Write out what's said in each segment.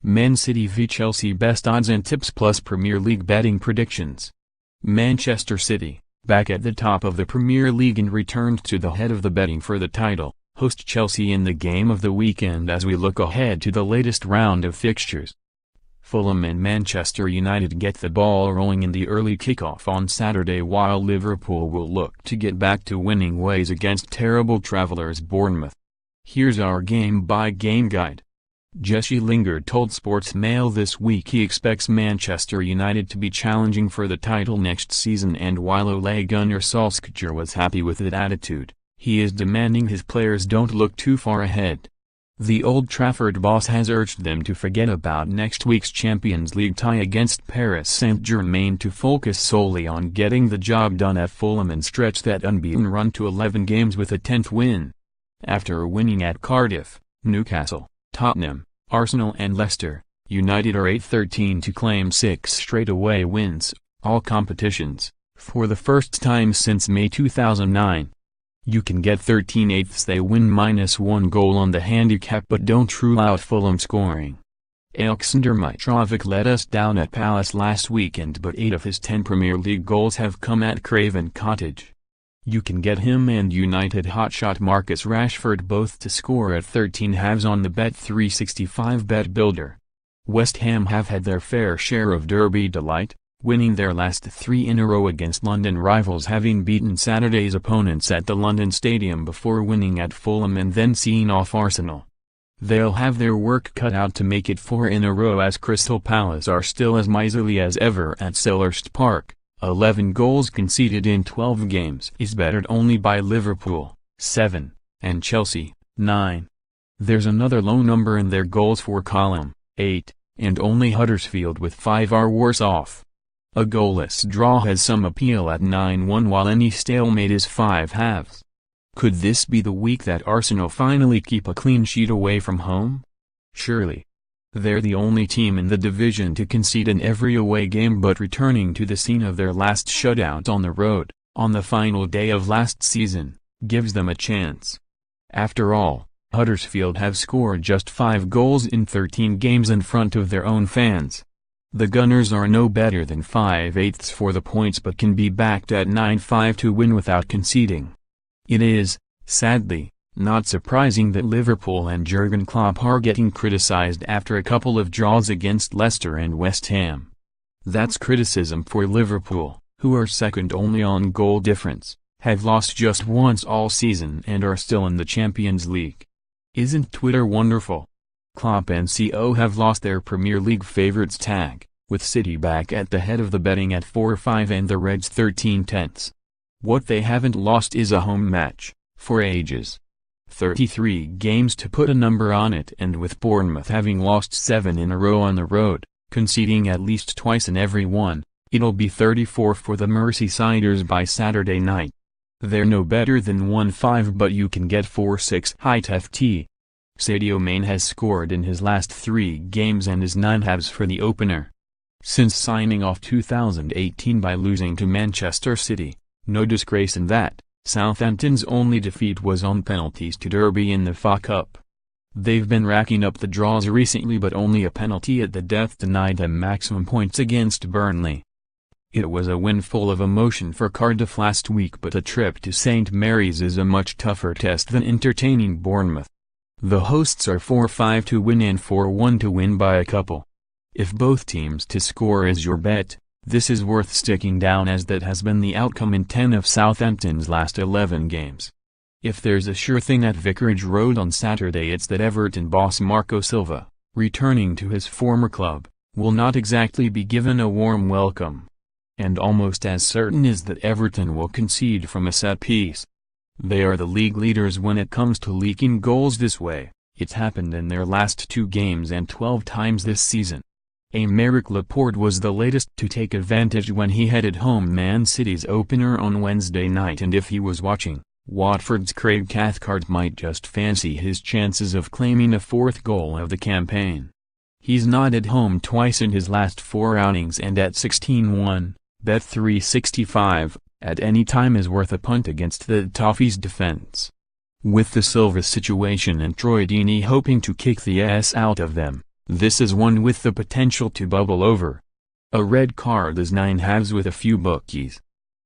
Man City v Chelsea, best odds and tips plus Premier League betting predictions. Manchester City, back at the top of the Premier League and returned to the head of the betting for the title, host Chelsea in the game of the weekend as we look ahead to the latest round of fixtures. Fulham and Manchester United get the ball rolling in the early kickoff on Saturday, while Liverpool will look to get back to winning ways against terrible travellers Bournemouth. Here's our game-by-game guide. Jesse Lingard told Sportsmail this week he expects Manchester United to be challenging for the title next season, and while Ole Gunnar Solskjaer was happy with that attitude, he is demanding his players don't look too far ahead. The Old Trafford boss has urged them to forget about next week's Champions League tie against Paris Saint-Germain to focus solely on getting the job done at Fulham and stretch that unbeaten run to 11 games with a 10th win. After winning at Cardiff, Newcastle, Tottenham, Arsenal and Leicester, United are 8-13 to claim 6 straight away wins, all competitions, for the first time since May 2009. You can get 13/8 they win -1 goal on the handicap, but don't rule out Fulham scoring. Aleksandar Mitrovic let us down at Palace last weekend, but 8 of his 10 Premier League goals have come at Craven Cottage. You can get him and United hotshot Marcus Rashford both to score at 13 halves on the Bet365 bet builder. West Ham have had their fair share of derby delight, winning their last 3 in a row against London rivals, having beaten Saturday's opponents at the London Stadium before winning at Fulham and then seeing off Arsenal. They'll have their work cut out to make it 4 in a row, as Crystal Palace are still as miserly as ever at Selhurst Park. 11 goals conceded in 12 games is bettered only by Liverpool, 7, and Chelsea, 9. There's another low number in their goals for column, 8, and only Huddersfield with 5 are worse off. A goalless draw has some appeal at 9-1, while any stalemate is 5 halves. Could this be the week that Arsenal finally keep a clean sheet away from home? Surely. They're the only team in the division to concede in every away game, but returning to the scene of their last shutout on the road, on the final day of last season, gives them a chance. After all, Huddersfield have scored just 5 goals in 13 games in front of their own fans. The Gunners are no better than 5/8 for the points, but can be backed at 9-5 to win without conceding. It is, sadly, not surprising that Liverpool and Jurgen Klopp are getting criticized after a couple of draws against Leicester and West Ham. That's criticism for Liverpool, who are second only on goal difference, have lost just once all season and are still in the Champions League. Isn't Twitter wonderful? Klopp and CO have lost their Premier League favourites tag, with City back at the head of the betting at 4-5 and the Reds 13/10. What they haven't lost is a home match, for ages. 33 games to put a number on it, and with Bournemouth having lost 7 in a row on the road, conceding at least twice in every one, it'll be 34 for the Merseysiders by Saturday night. They're no better than 1-5, but you can get 4-6 height FT. Sadio Mane has scored in his last 3 games and is 9 halves for the opener. Since signing off 2018 by losing to Manchester City, no disgrace in that. Southampton's only defeat was on penalties to Derby in the FA Cup. They've been racking up the draws recently, but only a penalty at the death denied them maximum points against Burnley. It was a win full of emotion for Cardiff last week, but a trip to St Mary's is a much tougher test than entertaining Bournemouth. The hosts are 4-5 to win and 4-1 to win by a couple. If both teams to score is your bet, this is worth sticking down, as that has been the outcome in 10 of Southampton's last 11 games. If there's a sure thing at Vicarage Road on Saturday, it's that Everton boss Marco Silva, returning to his former club, will not exactly be given a warm welcome. And almost as certain is that Everton will concede from a set piece. They are the league leaders when it comes to leaking goals this way. It's happened in their last 2 games and 12 times this season. Aymeric Laporte was the latest to take advantage when he headed home Man City's opener on Wednesday night, and if he was watching, Watford's Craig Cathcart might just fancy his chances of claiming a 4th goal of the campaign. He's nodded home twice in his last 4 outings, and at 16-1, Bet365, at any time is worth a punt against the Toffees' defense. With the Silva situation and Troy Deeney hoping to kick the ass out of them, This is one with the potential to bubble over. A red card is 9.5 with a few bookies.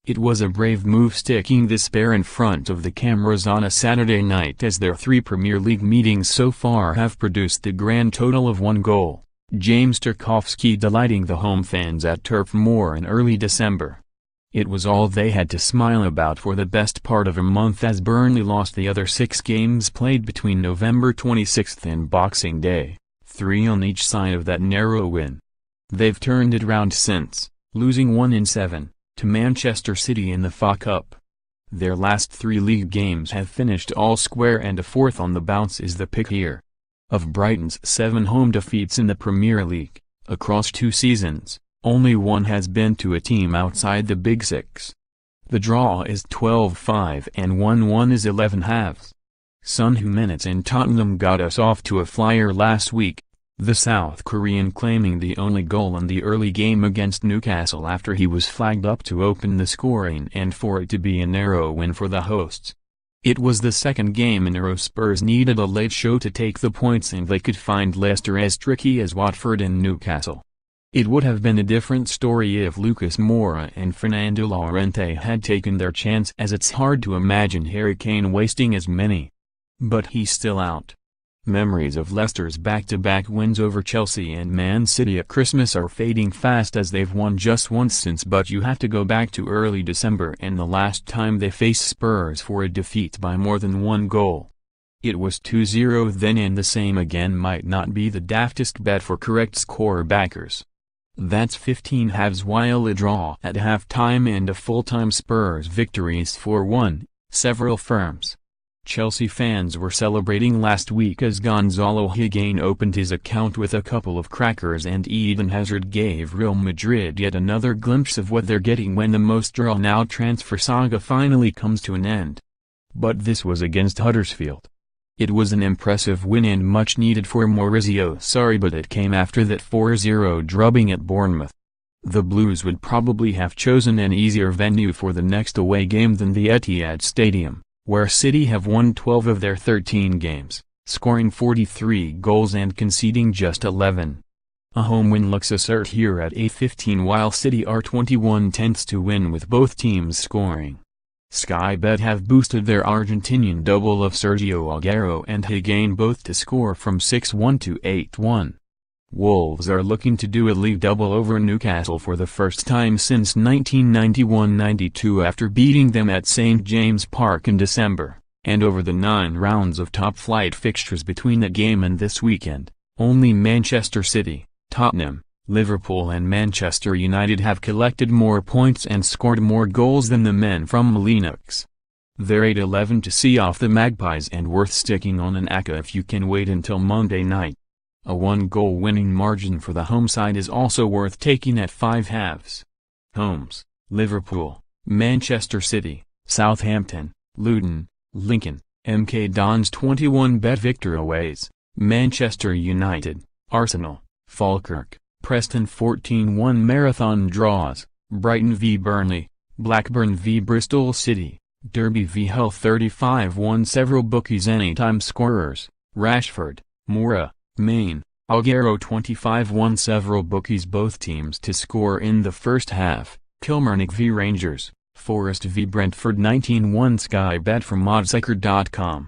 It was a brave move sticking this pair in front of the cameras on a Saturday night, as their 3 Premier League meetings so far have produced a grand total of 1 goal. James Tarkowski delighting the home fans at Turf Moor in early December. It was all they had to smile about for the best part of a month, as Burnley lost the other 6 games played between November 26th and Boxing Day, 3 on each side of that narrow win. They've turned it round since, losing 1 in 7. To Manchester City in the FA Cup. Their last 3 league games have finished all square, and a 4th on the bounce is the pick here. Of Brighton's 7 home defeats in the Premier League, across 2 seasons, only 1 has been to a team outside the Big Six. The draw is 12-5 and 1-1 is 11.5. Son Heung-min and Tottenham got us off to a flyer last week, the South Korean claiming the only goal in the early game against Newcastle after he was flagged up to open the scoring, and for it to be a narrow win for the hosts. It was the second game in a row Spurs needed a late show to take the points, and they could find Leicester as tricky as Watford and Newcastle. It would have been a different story if Lucas Moura and Fernando Llorente had taken their chance, as it's hard to imagine Harry Kane wasting as many. But he's still out. Memories of Leicester's back-to-back wins over Chelsea and Man City at Christmas are fading fast, as they've won just once since, but you have to go back to early December and the last time they faced Spurs for a defeat by more than 1 goal. It was 2-0 then, and the same again might not be the daftest bet for correct score backers. That's 15 halves, while a draw at half-time and a full-time Spurs victory is 4-1, several firms. Chelsea fans were celebrating last week as Gonzalo Higuain opened his account with a couple of crackers, and Eden Hazard gave Real Madrid yet another glimpse of what they're getting when the most drawn-out transfer saga finally comes to an end. But this was against Huddersfield. It was an impressive win and much needed for Maurizio Sarri, but it came after that 4-0 drubbing at Bournemouth. The Blues would probably have chosen an easier venue for the next away game than the Etihad Stadium, where City have won 12 of their 13 games, scoring 43 goals and conceding just 11. A home win looks a cert here at 8.15, while City are 21/10 to win, with both teams scoring. Sky Bet have boosted their Argentinian double of Sergio Aguero and Higuain both to score from 6-1 to 8-1. Wolves are looking to do a league double over Newcastle for the first time since 1991-92 after beating them at St James Park in December, and over the 9 rounds of top-flight fixtures between that game and this weekend, only Manchester City, Tottenham, Liverpool and Manchester United have collected more points and scored more goals than the men from Lennox. They're 8-11 to see off the Magpies, and worth sticking on an ACA if you can wait until Monday night. A 1-goal winning margin for the home side is also worth taking at 5 halves. Homes: Liverpool, Manchester City, Southampton, Luton, Lincoln, MK Dons 21-bet victor aways, Manchester United, Arsenal, Falkirk, Preston 14-1 marathon draws, Brighton v Burnley, Blackburn v Bristol City, Derby v Hull 35-1 several bookies anytime scorers, Rashford, Moura, Maine, Aguero 25-1 several bookies both teams to score in the first half, Kilmarnock v Rangers, Forest v Brentford 19-1 Sky Bet from oddsiker.com.